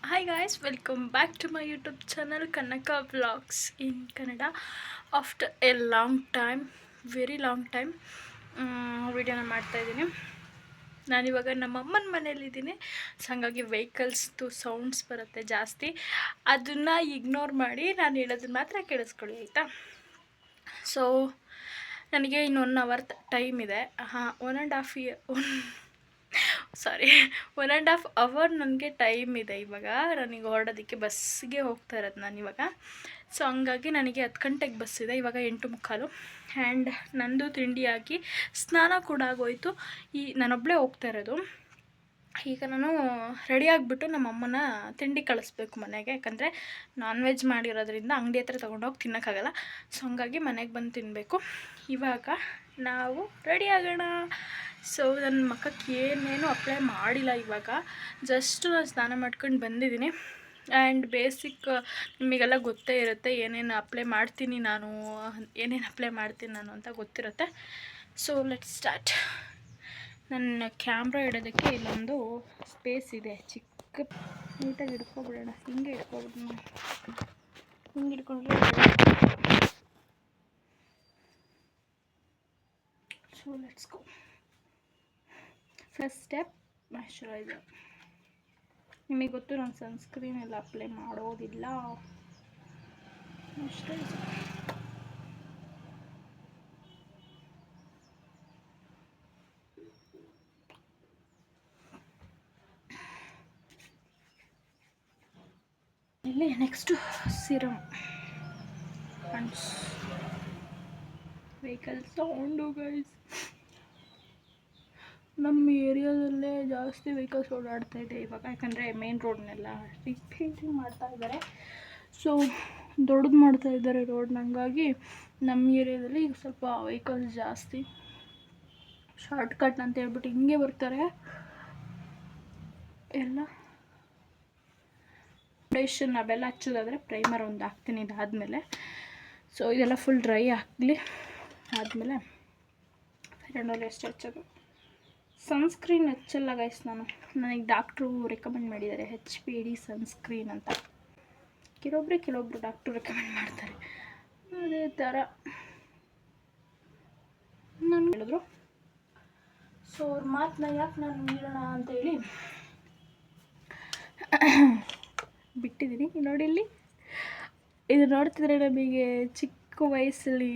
Hi guys, welcome back to my YouTube channel Kanaka Vlogs in Kannada. After a long time, very long time, ವಿಡಿಯೋನ ಮಾಡ್ತಾಯಿದ್ದೀನಿ. ನಾನಿವಾಗ ನಮ್ಮ ಅಮ್ಮನ ಮನೇಲಿದ್ದೀನಿ. So ಹಾಗಾಗಿ ವೆಹಿಕಲ್ಸ್ದು sounds ಬರುತ್ತೆ ಜಾಸ್ತಿ. ಅದನ್ನು ಇಗ್ನೋರ್ ಮಾಡಿ ನಾನು ಹೇಳೋದನ್ನ ಮಾತ್ರ ಕೇಳಿಸ್ಕೊಳ್ಳಿ ಆಯಿತಾ. ಸೊ ನನಗೆ ಇನ್ನು 1 hour ಟೈಮ್ ಇದೆ. 1.5 ಅವರ್ ನನಗೆ ಟೈಮ್ ಇದೆ. ಇವಾಗ ನನಗೆ ಹೊರಡೋದಕ್ಕೆ ಬಸ್ಸಿಗೆ ಹೋಗ್ತಾ ಇರೋದು ನಾನಿವಾಗ. ಸೊ ಹಂಗಾಗಿ ನನಗೆ 10 ಗಂಟೆಗೆ ಬಸ್ ಇದೆ, ಇವಾಗ 8:45. ಆ್ಯಂಡ್ ನಂದು ತಿಂಡಿಯಾಗಿ ಸ್ನಾನ ಕೂಡ ಆಗೋಯ್ತು. ನಾನೊಬ್ಬಳೇ ಹೋಗ್ತಾ ಇರೋದು. ಈಗ ನಾನು ರೆಡಿ ಆಗಿಬಿಟ್ಟು ನಮ್ಮ ಅಮ್ಮನ ತಿಂಡಿ ಕಳಿಸ್ಬೇಕು ಮನೆಗೆ, ಯಾಕಂದರೆ ನಾನ್ ವೆಜ್ ಮಾಡಿರೋದ್ರಿಂದ ಅಂಗಡಿ ಹತ್ರ ತೊಗೊಂಡೋಗಿ ತಿನ್ನೋಕ್ಕಾಗಲ್ಲ. ಸೊ ಹಂಗಾಗಿ ಮನೆಗೆ ಬಂದು ತಿನ್ನಬೇಕು. ಇವಾಗ ನಾವು ರೆಡಿ ಆಗೋಣ. ಸೊ ನನ್ನ ಮಖಕ್ಕೆ ಏನೇನು ಅಪ್ಲೈ ಮಾಡಿಲ್ಲ. ಇವಾಗ ಜಸ್ಟ್ ನಾನು ಸ್ನಾನ ಮಾಡ್ಕೊಂಡು ಬಂದಿದ್ದೀನಿ. ಆ್ಯಂಡ್ ಬೇಸಿಕ್ ನಿಮಗೆಲ್ಲ ಗೊತ್ತೇ ಇರುತ್ತೆ ಏನೇನು ಅಪ್ಲೈ ಮಾಡ್ತೀನಿ ನಾನು ಅಂತ ಗೊತ್ತಿರುತ್ತೆ. So let's start. ನನ್ನ ಕ್ಯಾಮ್ರಾ ಇಡೋದಕ್ಕೆ ಇಲ್ಲೊಂದು ಸ್ಪೇಸ್ ಇದೆ, ಚಿಕ್ಕ. ನೀಟಾಗಿ ಹಿಡ್ಕೊಬಿಡೋಣ. ಹಿಂಗೆ ಹಿಡ್ಕೊಬಿಡೋಣ. ಹಿಂಗೆ ಹಿಡ್ಕೊಂಡ್ರೆ so let's go. First step moisturiser. ನಿಮಗೆ ಗೊತ್ತು ನಾನು ಸನ್ಸ್ಕ್ರೀನ್ ಎಲ್ಲ ಅಪ್ಲೈ ಮಾಡೋದಿಲ್ಲ. ಮಾಯ್ಶ್ಚರೈಸರ್ ಇಲ್ಲಿ. Next serum. Vehicle sound guys. ನಮ್ಮ ಏರಿಯಾದಲ್ಲೇ ಜಾಸ್ತಿ ವೆಹಿಕಲ್ಸ್ ಓಡಾಡ್ತಾ ಇದೆ ಇವಾಗ, ಯಾಕಂದರೆ ಮೇನ್ ರೋಡ್ನೆಲ್ಲ ರಿಪೇರಿ ಮಾಡ್ತಾ ಇದ್ದಾರೆ. ಸೊ ದೊಡ್ಡದು ಮಾಡ್ತಾ ಇದ್ದಾರೆ ರೋಡ್ನ. ಹಂಗಾಗಿ ನಮ್ಮ ಏರಿಯಾದಲ್ಲಿ ಈಗ ಸ್ವಲ್ಪ ವೆಹಿಕಲ್ಸ್ ಜಾಸ್ತಿ. ಶಾರ್ಟ್ಕಟ್ ಅಂತ ಹೇಳ್ಬಿಟ್ಟು ಹಿಂಗೆ ಬರ್ತಾರೆ ಎಲ್ಲ. ಫೌಂಡೇಶನ್ ಅವೆಲ್ಲ ಹಚ್ಚೋದಾದರೆ ಪ್ರೈಮರ್ ಒಂದು ಹಾಕ್ತೀನಿ ಇದಾದಮೇಲೆ. ಸೊ ಇದೆಲ್ಲ ಫುಲ್ ಡ್ರೈ ಆಗಲಿ. ಆದಮೇಲೆ ಫೇರ್ ಎಷ್ಟು ಹಚ್ಚೋದು. ಸನ್ಸ್ಕ್ರೀನ್ ಹಚ್ಚಲ್ಲ ಗೈಸ್ ನಾನು. ನನಗೆ ಡಾಕ್ಟ್ರು ರೆಕಮೆಂಡ್ ಮಾಡಿದ್ದಾರೆ HPD ಸನ್ಸ್ಕ್ರೀನ್ ಅಂತ. ಕೆಲವೊಬ್ಬರು ಡಾಕ್ಟ್ರು ರೆಕಮೆಂಡ್ ಮಾಡ್ತಾರೆ. ಅದೇ ಥರ ನಾನು ಹೇಳಿದ್ರು. ಸೊ ಅವ್ರ ಮಾತನ್ನ ಯಾಕೆ ನಾನು ಮೀರೋಣ ಅಂತೇಳಿ ಬಿಟ್ಟಿದ್ದೀನಿ. ನೋಡಿ ಇಲ್ಲಿ ಇದು ನೋಡ್ತಿದ್ರೆ ನಮಗೆ ಚಿಕ್ಕ ವಯಸ್ಸಲ್ಲಿ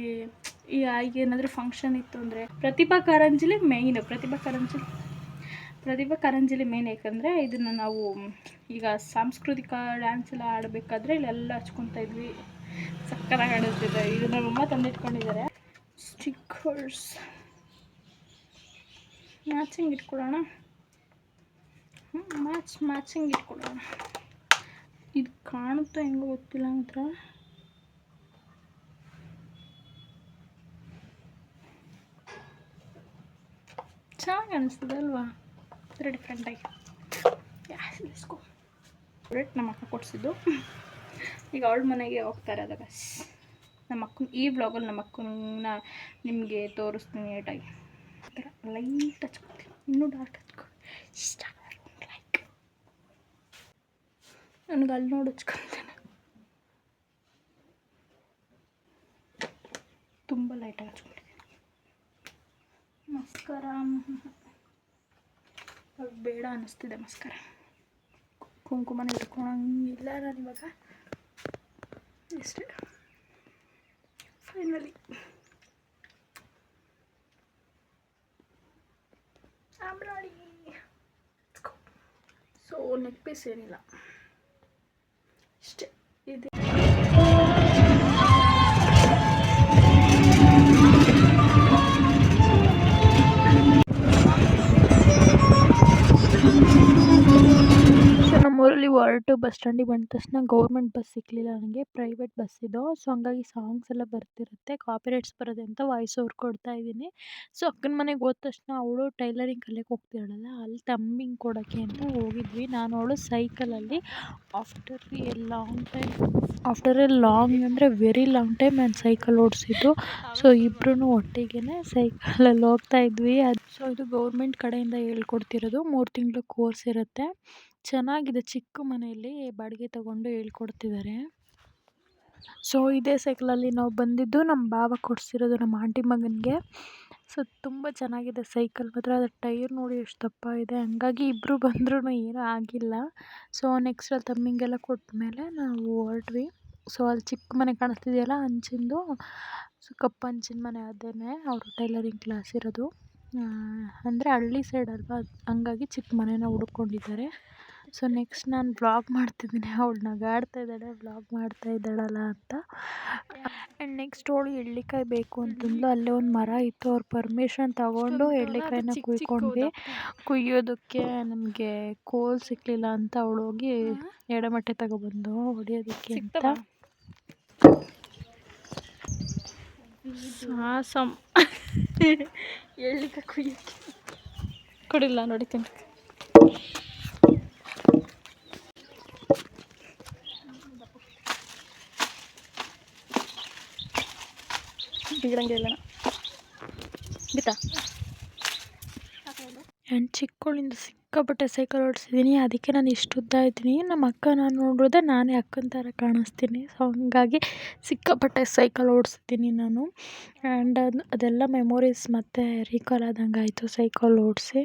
ಈಗ ಏನಾದರೂ ಫಂಕ್ಷನ್ ಇತ್ತು ಅಂದರೆ ಪ್ರತಿಭಾ ಕಾರಂಜಿಲಿ ಮೇನ್. ಯಾಕಂದರೆ ಇದನ್ನು ನಾವು ಈಗ ಸಾಂಸ್ಕೃತಿಕ ಡ್ಯಾನ್ಸ್ ಎಲ್ಲ ಆಡಬೇಕಾದ್ರೆ ಇಲ್ಲೆಲ್ಲ ಹಚ್ಕೊತಾ ಇದ್ವಿ. ಸಕ್ಕತ್ತಾಗಿ ಆಡುತ್ತಿದೆ. ಇದು ನಮ್ಮಮ್ಮ ತಂದಿಟ್ಕೊಂಡಿದ್ದಾರೆ. ಸ್ಟಿಕ್ಕರ್ಸ್ ಮ್ಯಾಚಿಂಗ್ ಇಟ್ಕೊಳ್ಳೋಣ. ಮ್ಯಾಚಿಂಗ್ ಇಟ್ಕೊಳ್ಳೋಣ. ಇದು ಕಾಣುತ್ತಾ ಹೆಂಗೋ ಗೊತ್ತಿಲ್ಲ ಮಾತ್ರ. ಚೆನ್ನಾಗಿ ಅನಿಸ್ತದೆ ಅಲ್ವಾ? ಡಿಫ್ರೆಂಟಾಗಿ. ಬ್ರೆಡ್ ನಮ್ಮ ಅಕ್ಕ ಕೊಡಿಸಿದ್ದು. ಈಗ ಅವಳ ಮನೆಗೆ ಹೋಗ್ತಾ ಇರೋದು ಬಸ್. ನಮ್ಮ ಅಕ್ಕನ ಈ ವ್ಲಾಗಲ್ಲಿ ನಮ್ಮ ಅಕ್ಕನ ನಿಮಗೆ ತೋರಿಸ್ತೀನಿ ನೀಟಾಗಿ. ಆ ಥರ ಲೈಟ್ ಹಚ್ಕೊತೀನಿ, ಇನ್ನೂ ಡಾರ್ಕ್ ಹಚ್ಕೊ ಇಷ್ಟ. ಲೈಕ್ ನನಗೆ ಅಲ್ಲಿ ನೋಡಿ ಹಚ್ಕೊತೇನೆ. ತುಂಬ ಲೈಟಾಗಿ ಹಚ್ಕೊಂಡಿದ್ದೀನಿ. ಮಸ್ಕರ ಬೇಡ ಅನ್ನಿಸ್ತಿದೆ. ಮಸ್ಕರ ಕುಂಕುಮನ ಇಟ್ಕೊಳಂಗಿಲ್ಲ ನಾನಿವಾಗ. ಇಷ್ಟೇ ಫೈನಲಿ. ಆಮ್ರಾಡಿ. ಸೊ ನೆಕ್ ಪೀಸ್ ಏನಿಲ್ಲ, ಇಷ್ಟೇ ಇದೆ. ನಮ್ಮೂರಲ್ಲಿ ಹೊರಟು ಬಸ್ ಸ್ಟ್ಯಾಂಡಿಗೆ ಬಂದ ತಕ್ಷಣ ಗೌರ್ಮೆಂಟ್ ಬಸ್ ಸಿಕ್ಕಲಿಲ್ಲ ನನಗೆ, ಪ್ರೈವೇಟ್ ಬಸ್ ಇದು. ಸೊ ಹಂಗಾಗಿ ಸಾಂಗ್ಸ್ ಎಲ್ಲ ಬರ್ತಿರುತ್ತೆ, ಕಾಪಿರೈಟ್ಸ್ ಬರೋದೆ ಅಂತ ವಾಯ್ಸ್ ಓವರ್ ಕೊಡ್ತಾ ಇದ್ದೀನಿ. ಸೊ ಅಕ್ಕನ ಮನೆಗೆ ಹೋದ ತಕ್ಷಣ ಅವಳು ಟೈಲರಿಂಗ್ ಕಲಿಯಕ್ಕೆ ಹೋಗ್ತಿದ್ದಾಳಲ್ಲ, ಅಲ್ಲಿ ತಂಬಿಂಗ್ ಕೊಡೋಕ್ಕೆ ಅಂತ ಹೋಗಿದ್ವಿ ನಾನು ಅವಳು ಸೈಕಲಲ್ಲಿ. ಆಫ್ಟರ್ ಎ ಲಾಂಗ್ ಅಂದರೆ ವೆರಿ ಲಾಂಗ್ ಟೈಮ್ ನಾನು ಸೈಕಲ್ ಓಡಿಸಿದ್ದು. ಸೊ ಇಬ್ಬರೂ ಒಟ್ಟಿಗೆ ಸೈಕಲಲ್ಲಿ ಹೋಗ್ತಾ ಇದ್ವಿ. ಸೊ ಇದು ಗೌರ್ಮೆಂಟ್ ಕಡೆಯಿಂದ ಹೇಳ್ಕೊಡ್ತಿರೋದು. 3 ತಿಂಗಳು ಕೋರ್ಸ್ ಇರುತ್ತೆ. ಚೆನ್ನಾಗಿದೆ. ಚಿಕ್ಕ ಮನೆಯಲ್ಲಿ ಬಾಡಿಗೆ ತಗೊಂಡು ಹೇಳ್ಕೊಡ್ತಿದ್ದಾರೆ. ಸೊ ಇದೇ ಸೈಕಲಲ್ಲಿ ನಾವು ಬಂದಿದ್ದು. ನಮ್ಮ ಭಾವ ಕೊಡಿಸಿರೋದು ನಮ್ಮ ಆಂಟಿ ಮಗನಿಗೆ. ಸೊ ತುಂಬ ಚೆನ್ನಾಗಿದೆ ಸೈಕಲ್ ಮಾತ್ರ. ಅದ್ರ ಟೈರ್ ನೋಡಿ ಎಷ್ಟು ದಪ್ಪ ಇದೆ. ಹಂಗಾಗಿ ಇಬ್ಬರು ಬಂದ್ರೂ ಏನೂ ಆಗಿಲ್ಲ. ಸೊ ನೆಕ್ಸ್ಟ್ ಅಲ್ಲಿ ತಮ್ಮಿಂಗೆಲ್ಲ ಕೊಟ್ಟಮೇಲೆ ನಾವು ಹೊರಟ್ವಿ. ಸೊ ಅಲ್ಲಿ ಚಿಕ್ಕ ಮನೆ ಕಾಣಿಸ್ತಿದೆಯಲ್ಲ, ಹಂಚಿಂದು. ಸೊ ಕಪ್ಪು ಹಂಚಿನ ಮನೆ ಅದೇನೆ ಅವರು ಟೈಲರಿಂಗ್ ಕ್ಲಾಸ್ ಇರೋದು. ಅಂದರೆ ಹಳ್ಳಿ ಸೈಡ್ ಅಲ್ವಾ, ಹಂಗಾಗಿ ಚಿಕ್ಕ ಮನೇನ ಹುಡ್ಕೊಂಡಿದ್ದಾರೆ. ಸೊ ನೆಕ್ಸ್ಟ್ ನಾನು ವ್ಲಾಗ್ ಮಾಡ್ತಿದ್ದೀನಿ. ಅವಳು ನಗಾಡ್ತಾ ಇದ್ದಾಳೆ ವ್ಲಾಗ್ ಮಾಡ್ತಾ ಇದ್ದಾಳಲ್ಲ ಅಂತ. ಆ್ಯಂಡ್ ನೆಕ್ಸ್ಟ್ ಅವಳು ಎಳ್ಳಿಕಾಯಿ ಬೇಕು ಅಂತಂದ್ಲು. ಅಲ್ಲೇ ಒಂದು ಮರ ಇತ್ತು, ಅವ್ರ ಪರ್ಮಿಷನ್ ತಗೊಂಡು ಎಳ್ಳಿಕಾಯಿನ ಕುಯ್ಕೊಂಡ್ವಿ. ಕುಯ್ಯೋದಕ್ಕೆ ನಮಗೆ ಕೋಲ್ ಸಿಕ್ಕಲಿಲ್ಲ ಅಂತ ಅವಳು ಹೋಗಿ ಎಡಮಟ್ಟೆ ತಗೊಬಂದು ಹೊಡಿಯೋದಕ್ಕೆ ಅಂತ. ಸಾಸಮ್ ಎಳ್ಳಿಕಾಯಿ ಕುಯ್ಯೋಕ್ಕೆ ಕೊಡಿಲ್ಲ ನೋಡಿ ತಿನ್ನಕ್ಕೆ. ಬಿಡಂಗೆ ಇಲ್ಲ ಬಿತ್ತಾ. ಆ್ಯಂಡ್ ಚಿಕ್ಕವಳಿಂದ ಸಿಕ್ಕಾಪಟ್ಟೆ ಸೈಕಲ್ ಓಡಿಸಿದ್ದೀನಿ. ಅದಕ್ಕೆ ನಾನು ಇಷ್ಟು ಉದ್ದ ಇದ್ದೀನಿ. ನಮ್ಮ ಅಕ್ಕ ನಾನು ನೋಡಿದ್ರೆ ನಾನೇ ಅಕ್ಕನ ಥರ ಕಾಣಿಸ್ತೀನಿ. ಸೊ ಹಂಗಾಗಿ ಸಿಕ್ಕಾಪಟ್ಟೆ ಸೈಕಲ್ ಓಡಿಸಿದ್ದೀನಿ ನಾನು. ಆ್ಯಂಡ್ ಅದೆಲ್ಲ ಮೆಮೊರೀಸ್ ಮತ್ತೆ ರೀಕಾಲ್ ಆದಂಗೆ ಆಯಿತು ಸೈಕಲ್ ಓಡಿಸಿ.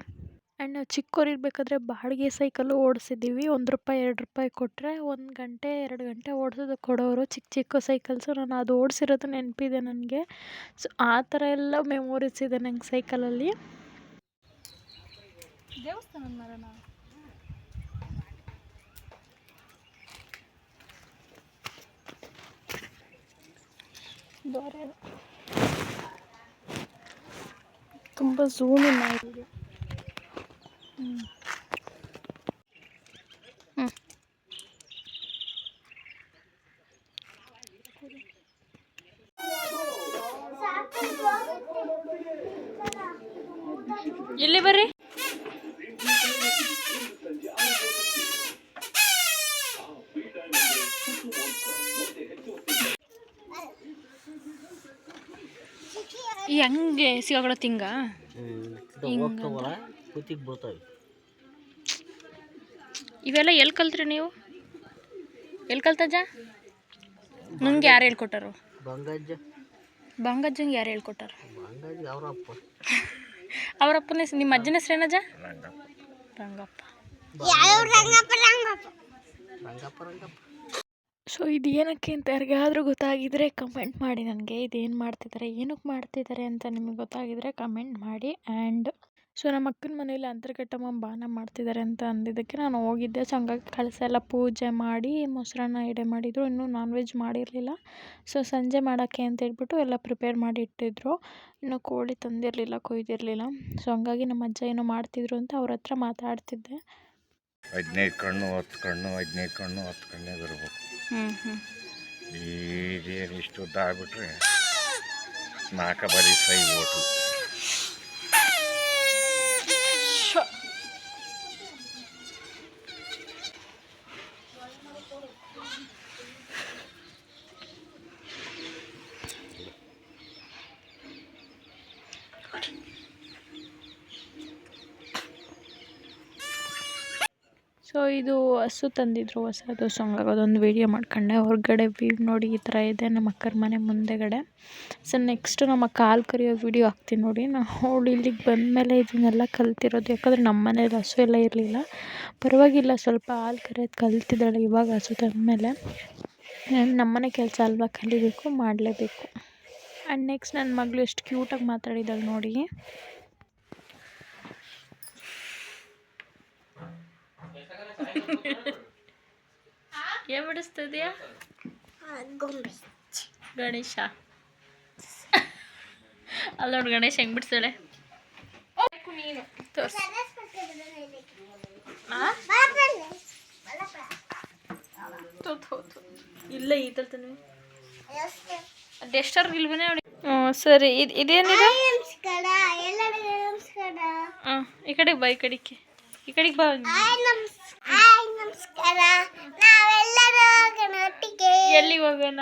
ಆ್ಯಂಡ್ ನಾವು ಚಿಕ್ಕವರಿರ್ಬೇಕಾದ್ರೆ ಬಾಡಿಗೆ ಸೈಕಲ್ಲು ಓಡಿಸಿದ್ದೀವಿ. ₹1 ₹2 ಕೊಟ್ಟರೆ 1 ಗಂಟೆ 2 ಗಂಟೆ ಓಡಿಸೋದಕ್ಕೆ ಕೊಡೋರು. ಚಿಕ್ಕ ಚಿಕ್ಕ ಸೈಕಲ್ಸು. ನಾನು ಅದು ಓಡಿಸಿರೋದು ನೆನಪಿದೆ ನನಗೆ. ಸೊ ಆ ಥರ ಎಲ್ಲ ಮೆಮೊರೀಸ್ ಇದೆ ನಂಗೆ ಸೈಕಲಲ್ಲಿ. ದೇವಸ್ಥಾನದ ಮರನಾ? ತುಂಬ ಝೂಮಿನ್ ಆಗಿದೆ. ಇಲ್ಲಿ ಬರ್ರಿ. ಹೆಂಗೆ ಸಿಗಾಕೊಳ್ಳೋ ತಿಂಗ ಇವೆಲ್ಲ ಎಲ್ಲಿ ಕಲ್ತ್ರಿ ನೀವು? ಎಲ್ಲಿ ಕಲ್ತಜ್ಜ? ನಂಗೆ ಯಾರು ಹೇಳ್ಕೊಟ್ಟಾರು? ಬಂಗಜ್ಜಂಗೆ ಯಾರು ಹೇಳ್ಕೊಟ್ಟಾರು? ಅವರಪ್ಪನ ಹೆಸರು, ನಿಮ್ಮ ಅಜ್ಜನ ಹೆಸರು ಏನಜ್ಜ? ರಂಗಪ್ಪ. ಸೊ ಇದು ಏನಕ್ಕೆ ಅಂತ ಯಾರಿಗಾದರೂ ಗೊತ್ತಾಗಿದ್ದರೆ ಕಮೆಂಟ್ ಮಾಡಿ ನನಗೆ. ಇದೇನು ಮಾಡ್ತಿದ್ದಾರೆ, ಏನಕ್ಕೆ ಮಾಡ್ತಿದ್ದಾರೆ ಅಂತ ನಿಮಗೆ ಗೊತ್ತಾಗಿದ್ದರೆ ಕಮೆಂಟ್ ಮಾಡಿ. ಆ್ಯಂಡ್ ಸೊ ನಮ್ಮ ಅಕ್ಕನ ಮನೇಲಿ ಅಂತರ್ಘಟ್ಟಮ್ಮ ಬಾನ ಮಾಡ್ತಿದ್ದಾರೆ ಅಂತ ಅಂದಿದ್ದಕ್ಕೆ ನಾನು ಹೋಗಿದ್ದೆ. ಸೊ ಹಂಗಾಗಿ ಕಳಸ ಎಲ್ಲ ಪೂಜೆ ಮಾಡಿ ಮೊಸರನ್ನ ಎಡೆ ಮಾಡಿದರು. ಇನ್ನೂ ನಾನ್ ವೆಜ್ ಮಾಡಿರಲಿಲ್ಲ. ಸೊ ಸಂಜೆ ಮಾಡೋಕ್ಕೆ ಅಂತ ಹೇಳ್ಬಿಟ್ಟು ಎಲ್ಲ ಪ್ರಿಪೇರ್ ಮಾಡಿ ಇಟ್ಟಿದ್ರು. ಇನ್ನೂ ಕೋಳಿ ತಂದಿರಲಿಲ್ಲ, ಕೊಯ್ದಿರಲಿಲ್ಲ. ಸೊ ಹಂಗಾಗಿ ನಮ್ಮ ಅಜ್ಜ ಏನೋ ಮಾಡ್ತಿದ್ರು ಅಂತ ಅವ್ರ ಹತ್ರ ಮಾತಾಡ್ತಿದ್ದೆ. 15 ಕಣ್ಣು 10 ಕಣ್ಣು 15 ಕಣ್ಣು 10 ಕಣ್ಣೇ ಬರಬೇಕು. ಈಗೇನು ಇಷ್ಟು ಉದ್ದ ಆಗ್ಬಿಟ್ರೆ 4 ಬರೀ ಸೈ ಓಟು. ಸೊ ಇದು ಹಸು ತಂದಿದ್ರು ಹೊಸದು. ಸೊ ಹಂಗಾಗಿ ಅದೊಂದು ವೀಡಿಯೋ ಮಾಡ್ಕೊಂಡೆ. ಹೊರಗಡೆ ವ್ಯೂ ನೋಡಿ ಈ ಥರ ಇದೆ ನಮ್ಮ ಅಕ್ಕರ ಮನೆ ಮುಂದೆಗಡೆ. ಸೊ ನೆಕ್ಸ್ಟು ನಮ್ಮ ಕಾಲು ಕರಿಯೋ ವೀಡಿಯೋ ಹಾಕ್ತೀನಿ ನೋಡಿ. ಅವಳು ಇಲ್ಲಿಗೆ ಬಂದಮೇಲೆ ಇದನ್ನೆಲ್ಲ ಕಲ್ತಿರೋದು. ಯಾಕಂದರೆ ನಮ್ಮ ಮನೇಲಿ ಹಸು ಎಲ್ಲ ಇರಲಿಲ್ಲ. ಪರವಾಗಿಲ್ಲ, ಸ್ವಲ್ಪ ಹಾಲು ಕರಿಯೋದು ಕಲ್ತಿದ್ದಾಳೆ ಇವಾಗ ಹಸು ತಂದಮೇಲೆ. ನಮ್ಮನೆ ಕೆಲಸ ಅಲ್ವಾ, ಕಲಿಬೇಕು, ಮಾಡಲೇಬೇಕು. ಆ್ಯಂಡ್ ನೆಕ್ಸ್ಟ್ ನನ್ನ ಮಗಳು ಎಷ್ಟು ಕ್ಯೂಟಾಗಿ ಮಾತಾಡಿದ್ದಾಳೆ ನೋಡಿ. ಏನು ಬಿಡಿಸ್ತಿದ್ಯಾ? ಗಣೇಶ ಅಲ್ಲ ನೋಡಿ, ಗಣೇಶ ಹೆಂಗೆ ಬಿಡಿಸ್ತಾಳೆ ತೋರ್ಸು. ಇಲ್ಲ ಈ ತಲ್ತಾನೆ ಡೆಸ್ಟರ್ ಇಲ್ವೇ ನೋಡಿ. ಸರಿ, ಇದೇನಿದೆ? ಈ ಕಡೆಗೆ ಬಾ, ಈ ಕಡೆಗೆ ಬಾ. ಎಲ್ಲಿಗೆ ಹೋಗೋಣ?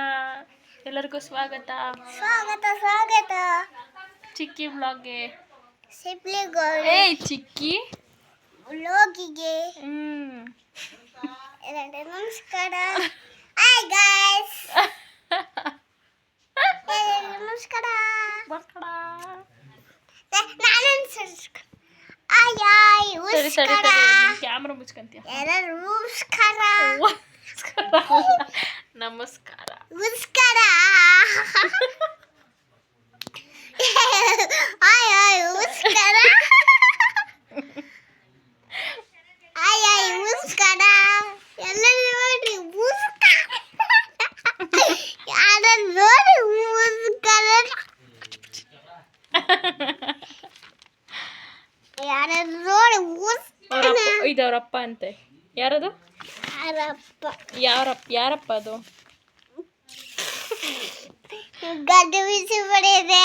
ಎಲ್ಲರಿಗೂ ಸ್ವಾಗತ. ಚಿಕ್ಕಿ ಬ್ಲಾಗ್ಗೆ. ಚಿಕ್ಕಿ ವ್ಲಾಗಿಗೆ ಎಲ್ಲರಿಗೂ ನಮಸ್ಕಾರ. ಹಾಯ್ ಗಾಯ್ಸ್, ಎಲ್ಲರಿಗೂ ನಮಸ್ಕಾರ. ಕ್ಯಾಮ್ರಾ ಮುಚ್ಕೊಂತೀಯ. ಎಲ್ಲರಿಗೂ ನಮಸ್ಕಾರ. ನಮಸ್ಕಾರ. ನಮಸ್ಕಾರ. ಹಾಯ್ ಹಾಯ್ ನಮಸ್ಕಾರ. ಹಾಯ್ ಹಾಯ್ ನಮಸ್ಕಾರ. ಎಲ್ಲರೂ ನೋಡಿ ನಮಸ್ಕಾರ. ಯಾರು ನೋಡಿ ನಮಸ್ಕಾರ. ಯಾರು ನೋಡಿ ನಮಸ್ಕಾರ. ಇದು ಅವರಪ್ಪ ಅಂತೆ. ಯಾರದು? ಯಾರಪ್ಪ ಅದು? ಗಡ್ಡ ಬಿಸಿ ಬಡಿದೆ.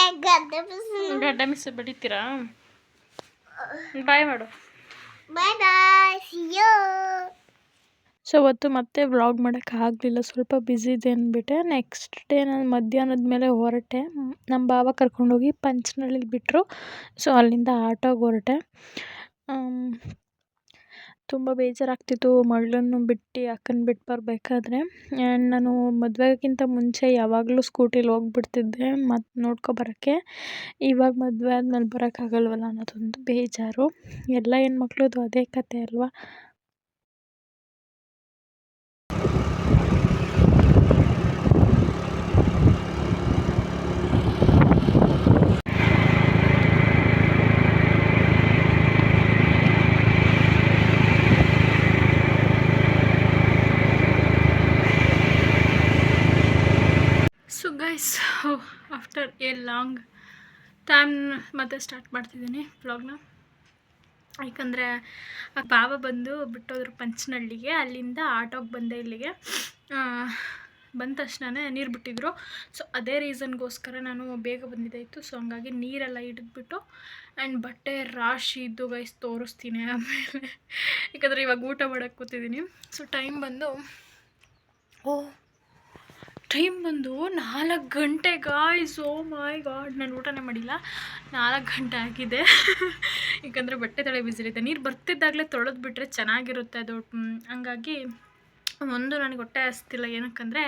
ಗಡ್ಡ ಮಿಸ್ ಬಡಿತೀರಾ? ಬಾಯ್ ಮಾಡು. ಬಾಯ್ ಬಾಯ್, ಸಿ ಯು. ಸೊ ಅವತ್ತು ಮತ್ತೆ ವ್ಲಾಗ್ ಮಾಡೋಕ್ಕಾಗಲಿಲ್ಲ, ಸ್ವಲ್ಪ ಬ್ಯುಸಿ ಇದೆ ಅಂದ್ಬಿಟ್ಟೆ. ನೆಕ್ಸ್ಟ್ ಡೇ ನಾನು ಮಧ್ಯಾಹ್ನದ ಮೇಲೆ ಹೊರಟೆ. ನಮ್ಮ ಬಾವ ಕರ್ಕೊಂಡೋಗಿ ಪಂಚನಹಳ್ಳಿಲಿ ಬಿಟ್ಟರು. ಸೊ ಅಲ್ಲಿಂದ ಆಟೋಗೆ ಹೊರಟೆ. ತುಂಬ ಬೇಜಾರಾಗ್ತಿತ್ತು ಮಗಳನ್ನು ಬಿಟ್ಟು, ಅಕ್ಕನ ಬಿಟ್ಟು ಬರಬೇಕಾದ್ರೆ. ಆ್ಯಂಡ್ ನಾನು ಮದುವೆಗಿಂತ ಮುಂಚೆ ಯಾವಾಗಲೂ ಸ್ಕೂಟಿಲಿ ಹೋಗ್ಬಿಡ್ತಿದ್ದೆ ಮತ್ತು ನೋಡ್ಕೊಬರೋಕ್ಕೆ. ಇವಾಗ ಮದುವೆ ಆದ್ಮೇಲೆ ಬರೋಕ್ಕಾಗಲ್ವಲ್ಲ ಅನ್ನೋದೊಂದು ಬೇಜಾರು. ಎಲ್ಲ ಹೆಣ್ಮಕ್ಳದ್ದು ಅದೇ ಕತೆ ಅಲ್ವಾ. So guys, after A long time ಮತ್ತೆ ಸ್ಟಾರ್ಟ್ ಮಾಡ್ತಿದ್ದೀನಿ ವ್ಲಾಗ್ನ. ಯಾಕಂದರೆ ಬಾವ ಬಂದು ಬಿಟ್ಟೋದ್ರು ಪಂಚನಹಳ್ಳಿಗೆ. ಅಲ್ಲಿಂದ ಆಟೋಗೆ ಬಂದೆ ಇಲ್ಲಿಗೆ. ಬಂದ ತಕ್ಷಣ ನೀರು ಬಿಟ್ಟಿದ್ರು. ಸೊ ಅದೇ ರೀಸನ್ಗೋಸ್ಕರ ನಾನು ಬೇಗ ಬಂದಿದ್ದಾಯಿತು. ಸೊ ಹಂಗಾಗಿ ನೀರೆಲ್ಲ ಹಿಡಿದ್ಬಿಟ್ಟು ಆ್ಯಂಡ್ ಬಟ್ಟೆ ರಾಶಿ ಇದ್ದು ಗೈಸ್ ತೋರಿಸ್ತೀನಿ ಆಮೇಲೆ. ಯಾಕಂದರೆ ಇವಾಗ ಊಟ ಮಾಡೋಕ್ಕೆ ಕೂತಿದ್ದೀನಿ. ಸೊ ಟೈಮ್ ಬಂದು 4 ಗಂಟೆ ಗಾಯ್ಸ್. ಓ ಮೈ ಗಾಡ್, ನಾನು ಊಟನೇ ಮಾಡಿಲ್ಲ. 4 ಗಂಟೆ ಆಗಿದೆ. ಯಾಕಂದರೆ ಬಟ್ಟೆ ತೊಳೆ ಬಿಸಿಲಿದೆ. ನೀರು ಬರ್ತಿದ್ದಾಗಲೇ ತೊಳೆದು ಬಿಟ್ಟರೆ ಚೆನ್ನಾಗಿರುತ್ತೆ ಅದು. ಹಂಗಾಗಿ ಒಂದು ನನಗೆ ಹೊಟ್ಟೆ ಹಸ್ತಿಲ್ಲ. ಏನಕ್ಕಂದರೆ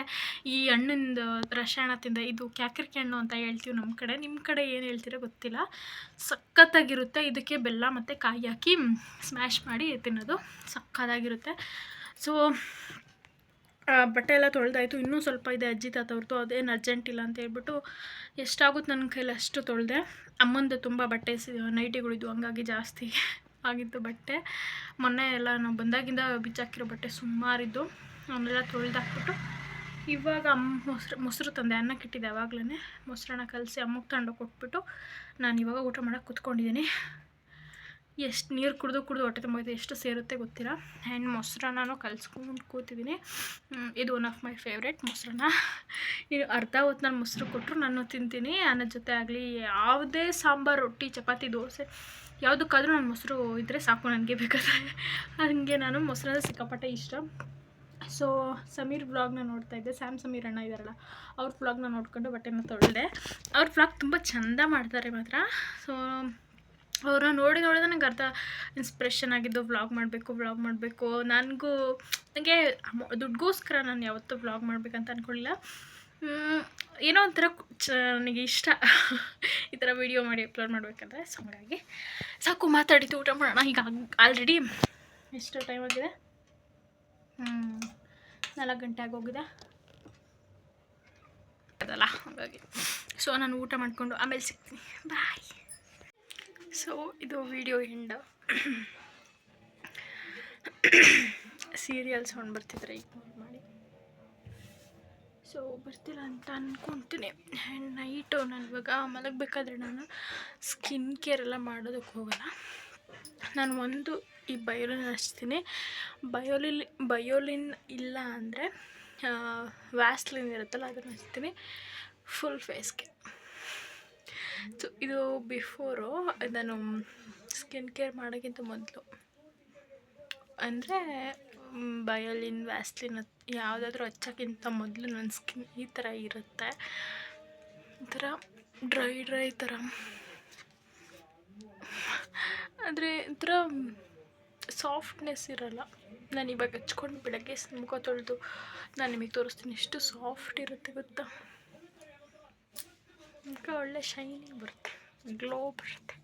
ಈ ಹಣ್ಣಿಂದು ರಸಾಯನ ತಿಂದ, ಇದು ಕ್ಯಾಕರಿಕೆ ಹಣ್ಣು ಅಂತ ಹೇಳ್ತೀವಿ ನಮ್ಮ ಕಡೆ. ನಿಮ್ಮ ಕಡೆ ಏನು ಹೇಳ್ತೀರೋ ಗೊತ್ತಿಲ್ಲ. ಸಖತ್ತಾಗಿರುತ್ತೆ. ಇದಕ್ಕೆ ಬೆಲ್ಲ ಮತ್ತು ಕಾಯಿ ಹಾಕಿ ಸ್ಮ್ಯಾಶ್ ಮಾಡಿ ತಿನ್ನೋದು ಸಖತ್ತಾಗಿರುತ್ತೆ. ಸೊ ಬಟ್ಟೆ ಎಲ್ಲ ತೊಳೆದಾಯಿತು. ಇನ್ನೂ ಸ್ವಲ್ಪ ಇದೆ ಅಜ್ಜಿ ತಾತವ್ರದ್ದು, ಅದೇನು ಅರ್ಜೆಂಟ್ ಇಲ್ಲ ಅಂತ ಹೇಳ್ಬಿಟ್ಟು ಎಷ್ಟಾಗುತ್ತೆ ನನ್ನ ಕೈಲಿ ಅಷ್ಟು ತೊಳೆದೆ. ಅಮ್ಮಂದು ತುಂಬ ಬಟ್ಟೆ ನೈಟಿಗಳಿದ್ದು, ಹಂಗಾಗಿ ಜಾಸ್ತಿ ಆಗಿತ್ತು ಬಟ್ಟೆ. ಮೊನ್ನೆ ಎಲ್ಲ ನಾವು ಬಂದಾಗಿಂದ ಬಿಚ್ಚಾಕಿರೋ ಬಟ್ಟೆ ಸುಮಾರಿದ್ದು, ಅವನ್ನೆಲ್ಲ ತೊಳೆದಾಕ್ಬಿಟ್ಟು ಇವಾಗ ಮೊಸರು ತಂದೆ, ಅನ್ನಕ್ಕೆ ಇಟ್ಟಿದ್ದೆ ಆವಾಗಲೇ. ಮೊಸರನ್ನ ಕಲಸಿ ಅಮ್ಮಗೆ ತಗೊಂಡು ಕೊಟ್ಬಿಟ್ಟು ನಾನು ಇವಾಗ ಊಟ ಮಾಡೋಕ್ಕೆ ಕೂತ್ಕೊಂಡಿದ್ದೀನಿ. ಎಷ್ಟು ನೀರು ಕುಡಿದು ಹೊಟ್ಟೆ ತುಂಬೋಗಿದೆ, ಎಷ್ಟು ಸೇರುತ್ತೆ ಗೊತ್ತಿಲ್ಲ. ಆ್ಯಂಡ್ ಮೊಸರನ್ನ ಕಲಿಸ್ಕೊಂಡು ಕೂತಿದ್ದೀನಿ. ಇದು ಒನ್ ಆಫ್ ಮೈ ಫೇವ್ರೇಟ್ ಮೊಸರನ್ನ. ಇದು ಅರ್ಧ ಹೊತ್ತಿನಲ್ಲಿ ಮೊಸರು ಕೊಟ್ಟರು ನಾನು ತಿಂತೀನಿ. ಅನ್ನದ ಜೊತೆ ಆಗಲಿ, ಯಾವುದೇ ಸಾಂಬಾರು, ರೊಟ್ಟಿ, ಚಪಾತಿ, ದೋಸೆ ಯಾವುದಕ್ಕಾದರೂ ನಾನು ಮೊಸರು ಇದ್ದರೆ ಸಾಕು ನನಗೆ ಬೇಕಾದರೆ. ಹಾಗೆ ನಾನು ಮೊಸರನ್ನ ಸಿಕ್ಕಾಪಟ್ಟೆ ಇಷ್ಟ. ಸೊ ಸಮೀರ್ ವ್ಲಾಗ್ನ ನೋಡ್ತಾಯಿದ್ದೆ. ಸಮೀರ್ ಅಣ್ಣ ಇದ್ದಾರಲ್ಲ, ಅವ್ರ ವ್ಲಾಗ್ನ ನೋಡ್ಕೊಂಡು ಬಟ್ಟೆನ ತೊಳೆದೆ. ಅವ್ರ ವ್ಲಾಗ್ ತುಂಬ ಚೆಂದ ಮಾಡ್ತಾರೆ ಮಾತ್ರ. ಸೊ ಅವ್ರನ್ನ ನೋಡಿದ್ರೆ ನನಗೆ ಅರ್ಧ ಇನ್ಸ್ಪಿರೇಷನ್ ಆಗಿದ್ದು ವ್ಲಾಗ್ ಮಾಡಬೇಕು. ನನಗೆ ದುಡ್ಗೋಸ್ಕರ ನಾನು ಯಾವತ್ತೂ ವ್ಲಾಗ್ ಮಾಡಬೇಕಂತ ಅಂದ್ಕೊಳ್ಳಿಲ್ಲ. ಏನೋ ಒಂಥರ ನನಗೆ ಇಷ್ಟ ಈ ಥರ ವೀಡಿಯೋ ಮಾಡಿ ಅಪ್ಲೋಡ್ ಮಾಡಬೇಕಂದ್ರೆ. ಸೊ ಹಾಗಾಗಿ ಸಾಕು ಮಾತಾಡಿದ್ದು, ಊಟ ಮಾಡೋಣ. ಈಗ ಆಲ್ರೆಡಿ ಎಷ್ಟು ಟೈಮ್ ಆಗಿದೆ? 4 ಗಂಟೆ ಆಗೋಗಿದೆ ಅದಲ್ಲ, ಹಾಗಾಗಿ. ಸೊ ನಾನು ಊಟ ಮಾಡಿಕೊಂಡು ಆಮೇಲೆ ಸಿಗ್ತೀನಿ. ಬಾಯ್. ಸೊ ಇದು ವಿಡಿಯೋ ಎಂಡ್. ಸೀರಿಯಲ್ ಸೌಂಡ್ ಬರ್ತಿದ್ರೆ ಇಗ್ನೋರ್ ಮಾಡಿ. ಸೊ ಬರ್ತಿಲ್ಲ ಅಂತ ಅಂದ್ಕೊತೀನಿ. ಆ್ಯಂಡ್ ನೈಟು ನಾನು ಇವಾಗ ಮಲಗಬೇಕಾದ್ರೆ ನಾನು ಸ್ಕಿನ್ ಕೇರ್ ಎಲ್ಲ ಮಾಡೋದಕ್ಕೆ ಹೋಗಲ್ಲ. ನಾನು ಒಂದು ಈ ಬಯೋಲಿನ್ ಹಚ್ತೀನಿ. ಬಯೋಲಿನ್ ಇಲ್ಲ ಅಂದರೆ ವ್ಯಾಸ್ಲಿನ್ ಇರುತ್ತಲ್ಲ, ಅದನ್ನು ಹಚ್ತೀನಿ ಫುಲ್ ಫೇಸ್ಗೆ. ಸೊ ಇದು ಬಿಫೋರು, ನಾನು ಸ್ಕಿನ್ ಕೇರ್ ಮಾಡೋಕ್ಕಿಂತ ಮೊದಲು ಅಂದರೆ ಬಯೋಲಿನ್, ವ್ಯಾಸ್ಲಿನ್ ಯಾವುದಾದ್ರೂ ಹಚ್ಚೋಕ್ಕಿಂತ ಮೊದಲು ನನ್ನ ಸ್ಕಿನ್ ಈ ಥರ ಇರುತ್ತೆ. ಒಂಥರ ಡ್ರೈ ಥರ, ಆದರೆ ಒಂಥರ ಸಾಫ್ಟ್ನೆಸ್ ಇರಲ್ಲ. ನಾನು ಇವಾಗ ಹಚ್ಕೊಂಡು ಬೆಳಗ್ಗೆ ಮುಖ ತೊಳೆದು ನಾನು ನಿಮಗೆ ತೋರಿಸ್ತೀನಿ ಎಷ್ಟು ಸಾಫ್ಟ್ ಇರುತ್ತೆ ಗೊತ್ತಾ. ಮುಖ ಒಳ್ಳೆ ಶೈನಿಂಗ್ ಬರುತ್ತೆ, ಗ್ಲೋ ಬರುತ್ತೆ.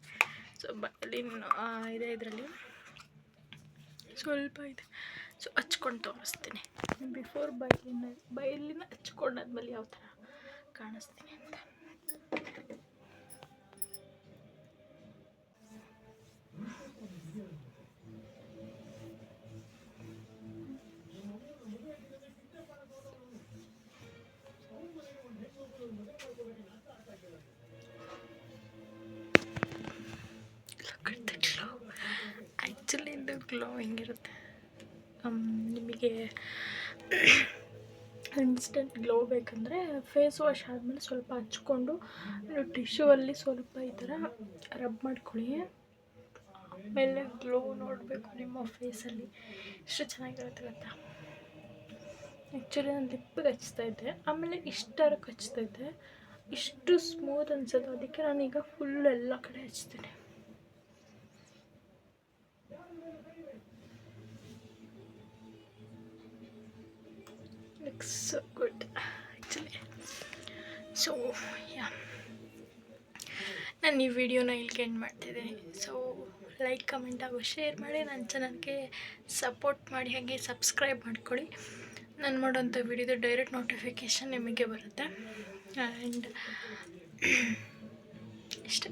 ಸೊ ಬಯಲಿನ ಇದೆ, ಇದರಲ್ಲಿ ಸ್ವಲ್ಪ ಇದೆ. ಸೊ ಹಚ್ಕೊಂಡು ತೋರಿಸ್ತೀನಿ ಬಿಫೋರ್ ಬಯಲಿನ ಹಚ್ಕೊಂಡಾದ್ಮೇಲೆ ಯಾವ ಥರ ಕಾಣಿಸ್ತೀನಿ ಅಂತ. ಆ್ಯಕ್ಚುಲಿ ಇದು ಗ್ಲೋ ಹೆಂಗಿರುತ್ತೆ, ನಿಮಗೆ ಇನ್ಸ್ಟೆಂಟ್ ಗ್ಲೋ ಬೇಕಂದರೆ ಫೇಸ್ ವಾಶ್ ಆದಮೇಲೆ ಸ್ವಲ್ಪ ಹಚ್ಕೊಂಡು ಟಿಶ್ಯೂ ಅಲ್ಲಿ ಸ್ವಲ್ಪ ಈ ಥರ ರಬ್ ಮಾಡ್ಕೊಳ್ಳಿ. ಆಮೇಲೆ ಗ್ಲೋ ನೋಡಬೇಕು ನಿಮ್ಮ ಫೇಸಲ್ಲಿ ಎಷ್ಟು ಚೆನ್ನಾಗಿರುತ್ತೆ ಗೊತ್ತಾ. ಆ್ಯಕ್ಚುಲಿ ನಾನು ಲಿಪ್ಪಿಗೆ ಹಚ್ತಾಯಿದ್ದೆ, ಆಮೇಲೆ ಇಷ್ಟರಕ್ಕೆ ಹಚ್ತಾಯಿದ್ದೆ, ಇಷ್ಟು ಸ್ಮೂತ್ ಅನ್ಸೋದು. ಅದಕ್ಕೆ ನಾನೀಗ ಫುಲ್ ಎಲ್ಲ ಕಡೆ ಹಚ್ತೀನಿ. Looks so good actually. So yeah, ನಾನು ಈ ವಿಡಿಯೋನ ಇಲ್ಲಿಗೆ ಎಂಡ್ ಮಾಡ್ತಿದ್ದೀನಿ. ಸೊ ಲೈಕ್, ಕಮೆಂಟ್ ಹಾಗೂ ಶೇರ್ ಮಾಡಿ, ನನ್ನ ಚಾನಲ್ಗೆ ಸಪೋರ್ಟ್ ಮಾಡಿ, ಹಾಗೆ ಸಬ್ಸ್ಕ್ರೈಬ್ ಮಾಡ್ಕೊಳ್ಳಿ. ನಾನು ಮಾಡೋಂಥ ವಿಡಿಯೋದ ಡೈರೆಕ್ಟ್ ನೋಟಿಫಿಕೇಷನ್ ನಿಮಗೆ ಬರುತ್ತೆ. ಆ್ಯಂಡ್ ಇಷ್ಟೇ.